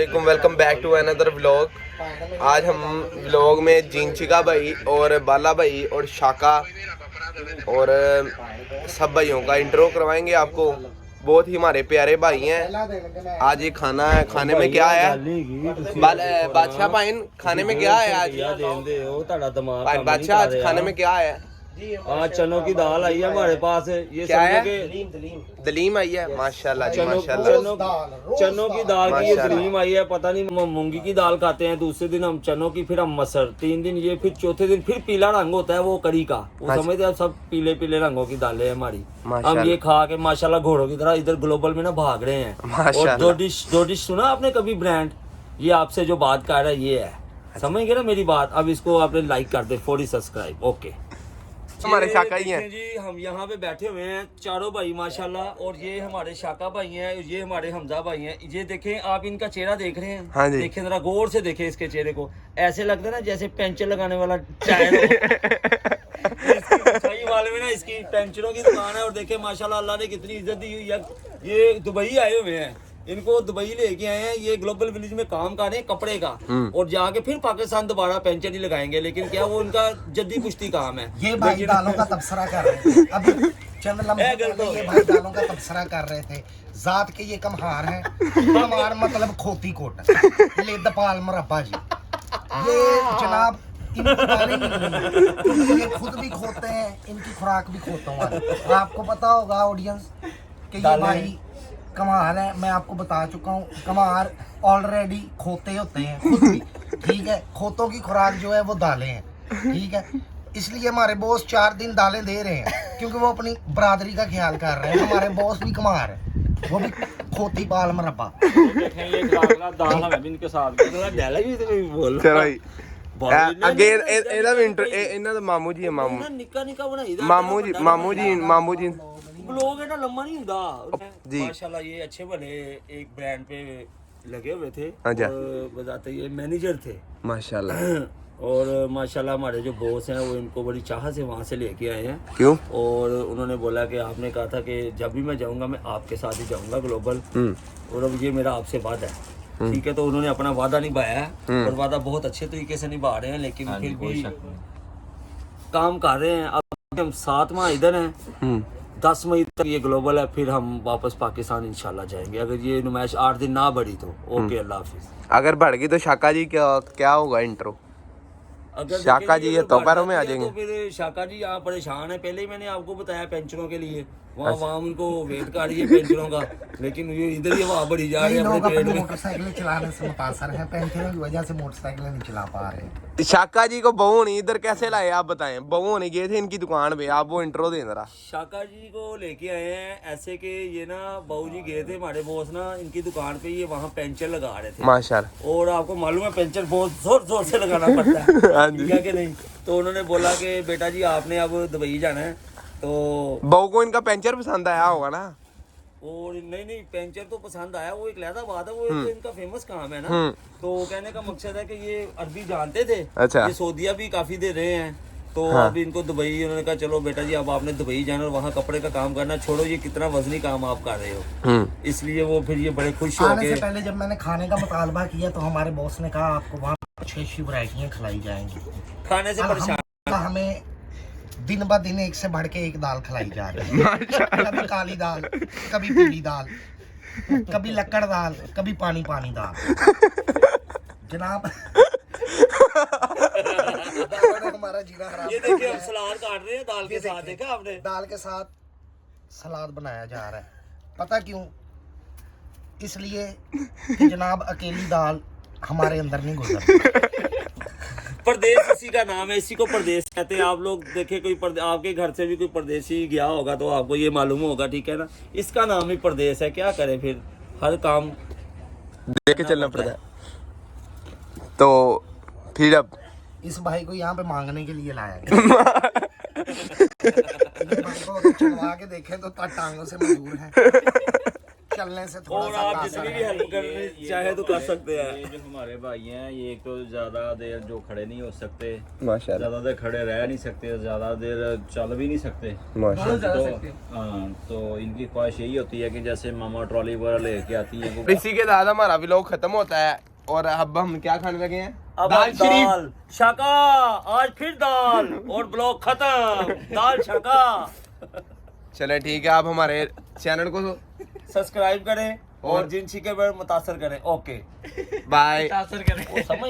वालेकुम, welcome back to another vlog. आज हम व्लॉग में जिंचिका भाई और बाला भाई और शाका और सब भाइयों का इंट्रो करवाएंगे आपको। बहुत ही हमारे प्यारे भाई हैं। आज ये खाना है, खाने में क्या है बादशाह पाइन? खाने में क्या है आज बादशाह? आज खाने में क्या है? आज चनों की दाल आई है हमारे पास। ये क्या है? दलीम आई है। माशाल्लाह जी माशाल्लाह। चनों की दाल की ये दलीम आई है। पता नहीं हम मूंगी की दाल खाते हैं, दूसरे दिन हम चनों की, फिर हम मसर, 3 दिन ये, फिर चौथे दिन फिर पीला रंग होता है वो कड़ी का। वो समझते हैं सब पीले पीले रंगों की दालें हैं हमारी। हम ये खा के माशाल्लाह घोड़ों की तरह इधर ग्लोबल में ना भाग रहे हैं। और दो डिश सुना आपने कभी ब्रांड? ये आपसे जो बात कर रहा है ये है, समझ गए ना मेरी बात? अब इसको आपने लाइक कर दे, 40 सब्सक्राइब। ओके, हमारे शाका ही हैं जी। हम यहाँ पे बैठे हुए हैं चारों भाई माशाल्लाह, और ये हमारे शाका भाई हैं, ये हमारे हमजा भाई हैं। ये देखें, आप इनका चेहरा देख रहे हैं? हाँ जी। देखें जरा गौर से देखें इसके चेहरे को। ऐसे लगता है ना जैसे पेंचर लगाने वाला टायर सही वाले में ना इसकी पेंचरों की दुकान है। और देखें माशाल्लाह अल्लाह ने कितनी इज्जत दी हुई है। ये दुबई आए हुए हैं, इनको दुबई लेके आए हैं। ये ग्लोबल विलेज में काम कर रहे हैं कपड़े का, और जाके फिर पाकिस्तान दोबारा पेंशन ही लगाएंगे। लेकिन क्या वो उनका जद्दी पुश्ती काम है। ये भाई दालों का तबसरा कर रहे थे अभी चंद लम्हे पहले। ये भाई दालों का तबसरा कर रहे थे। जात के ये कमहार हैं। कमहार मतलब खोती कोट ले दपाल मरब्बा जी। ये जनाब इनको दालें मिल रही हैं। ये खुद भी खोते हैं, इनकी खुराक भी खोता हूँ। आपको पता होगा ऑडियंस कि ये भाई कमार है। मैं आपको बता चुका हूँ, कमार ऑलरेडी खोते होते हैं खुद भी, ठीक है। खोतों की खुराक जो है वो दालें हैं, ठीक है। इसलिए हमारे बॉस 4 दिन दालें दे रहे हैं, क्योंकि वो अपनी बरादरी का ख्याल कर रहे हैं। हमारे बॉस भी कमार है, वो भी खोती पाल मरब्बा। ਅੱਗੇ ਇਹਦਾ ਵੀ ਇਹਨਾਂ ਦਾ ਮਾਮੂ ਜੀ ਹੈ। ਨਿੱਕਾ ਨਿੱਕਾ ਬਣਾਈ ਦਾ ਮਾਮੂ ਜੀ लोग है ना लम्बा नहीं होता जी। माशाल्लाह ये अच्छे बने एक ब्रांड पे लगे हुए थे, अच्छा। और बताते ये मैनेजर थे माशाल्लाह। और माशाल्लाह हमारे जो बॉस हैं वो इनको बड़ी चाह से वहाँ से लेके आए हैं। क्यों? और उन्होंने बोला कि आपने कहा था कि जब भी मैं जाऊँगा मैं आपके साथ ही जाऊँगा ग्लोबल, और अब ये मेरा आपसे वादा है, ठीक है। तो उन्होंने अपना वादा निभाया है, और वादा बहुत अच्छे तरीके से निभा रहे हैं। लेकिन फिर भी काम कर रहे हैं। अब हम 7 माह इधर हैं, 10 मई तक ये ग्लोबल है, फिर हम वापस पाकिस्तान इंशाल्लाह जाएंगे। अगर ये नुमाइश 8 दिन ना बढ़ी तो ओके, अल्लाह हाफिज। अगर बढ़ गई तो शाका जी क्या होगा इंट्रो? अगर शाका जी ये दोपहरों में आ जाएंगे तो फिर शाका जी यहाँ परेशान है। पहले ही मैंने आपको बताया पेंशनों के लिए वहाँ उनको वेट कर रही है पेंशनों का, लेकिन ये इधर ही हवा बढ़ी जा रही है। लोग अपनी मोटरसाइकिलें चलाने से मुतासर हैं, पेंशनों की वजह से मोटरसाइकिलें नहीं चला पा रहे। शाका जी को बहू नहीं इधर कैसे लाए आप बताएं? बहू नहीं गए थे इनकी दुकान पे, आप वो इंट्रो दें जरा। शाका जी को लेके आए हैं ऐसे कि ये ना बहू जी गए थे हमारे बॉस ना इनकी दुकान पे, ये वहाँ पेंचर लगा रहे थे माशाल्लाह। और आपको मालूम है पेंचर बहुत जोर जोर से लगाना पड़ता है, ठीक है कि नहीं? तो उन्होंने बोला कि बेटा जी आपने अब दुबई जाना है, तो बहू को इनका पेंचर पसंद आया होगा ना? और नहीं पेंचर तो पसंद आया, वो एक लहदा बात है, वो एक तो इनका फेमस काम है ना। तो कहने का मकसद है कि ये अरबी जानते थे, अच्छा। ये सऊदीया भी काफी दे रहे हैं, तो अब इनको दुबई, उन्होंने कहा चलो बेटा जी अब आपने दुबई जाना और वहाँ कपड़े का काम करना, छोड़ो ये कितना वजनी काम आप कर रहे हो। इसलिए वो फिर ये बड़े खुश हो आने गए। से पहले जब मैंने खाने का मुतालबा किया तो हमारे बॉस ने कहा आपको वहाँ 6 वैरायटियाँ खिलाई जाएंगी। खाने से परेशान, हमें दिन ब दिन एक से बढ़ के एक दाल खिलाई जा रही है। कभी काली दाल, कभी पीली दाल, कभी लक्कड़ दाल, कभी पानी पानी दाल। जनाब हमारा जीना हराम। ये देखिए हम सलाद काट रहे हैं दाल के साथ, देखा आपने? दाल के साथ सलाद बनाया जा रहा है। पता क्यों? इसलिए कि जनाब अकेली दाल हमारे अंदर नहीं गुजरती। परदेश इसी का नाम है, इसी को परदेश कहते हैं। आप लोग देखे कोई आपके घर से भी कोई परदेशी गया होगा तो आपको ये मालूम होगा, ठीक है ना? इसका नाम ही परदेश है। क्या करें फिर, हर काम देख के चलना पड़ता है। तो फिर अब इस भाई को यहाँ पे मांगने के लिए लाया गया। इस भाई को अगर चलवा के देखें तो टांगों से मजबूर है। चलने से थोड़ा और सा आप कासर जितनी भी है। हेल्प करनी चाहे तो कर सकते हैं। ये जो हमारे भाई हैं ये एक तो ज्यादा देर जो खड़े नहीं हो सकते, माशाल्लाह ज्यादा देर खड़े रह नहीं सकते, ज्यादा देर चल भी नहीं सकते। माशाल्लाह। तो इनकी ख्वाहिश यही होती है कि जैसे मामा ट्रॉली वगैरह लेके आती है वो इसी के साथ हमारा व्लॉग खत्म होता है और अब हम क्या खाने लगे हैं? अब दाल शरीफ। दाल शाका, आज फिर दाल और ब्लॉग खत्म, दाल शाका। चले ठीक है, आप हमारे चैनल को सब्सक्राइब करें और और जिन छिके पर मुतासर करें। Okay bye. वो समझ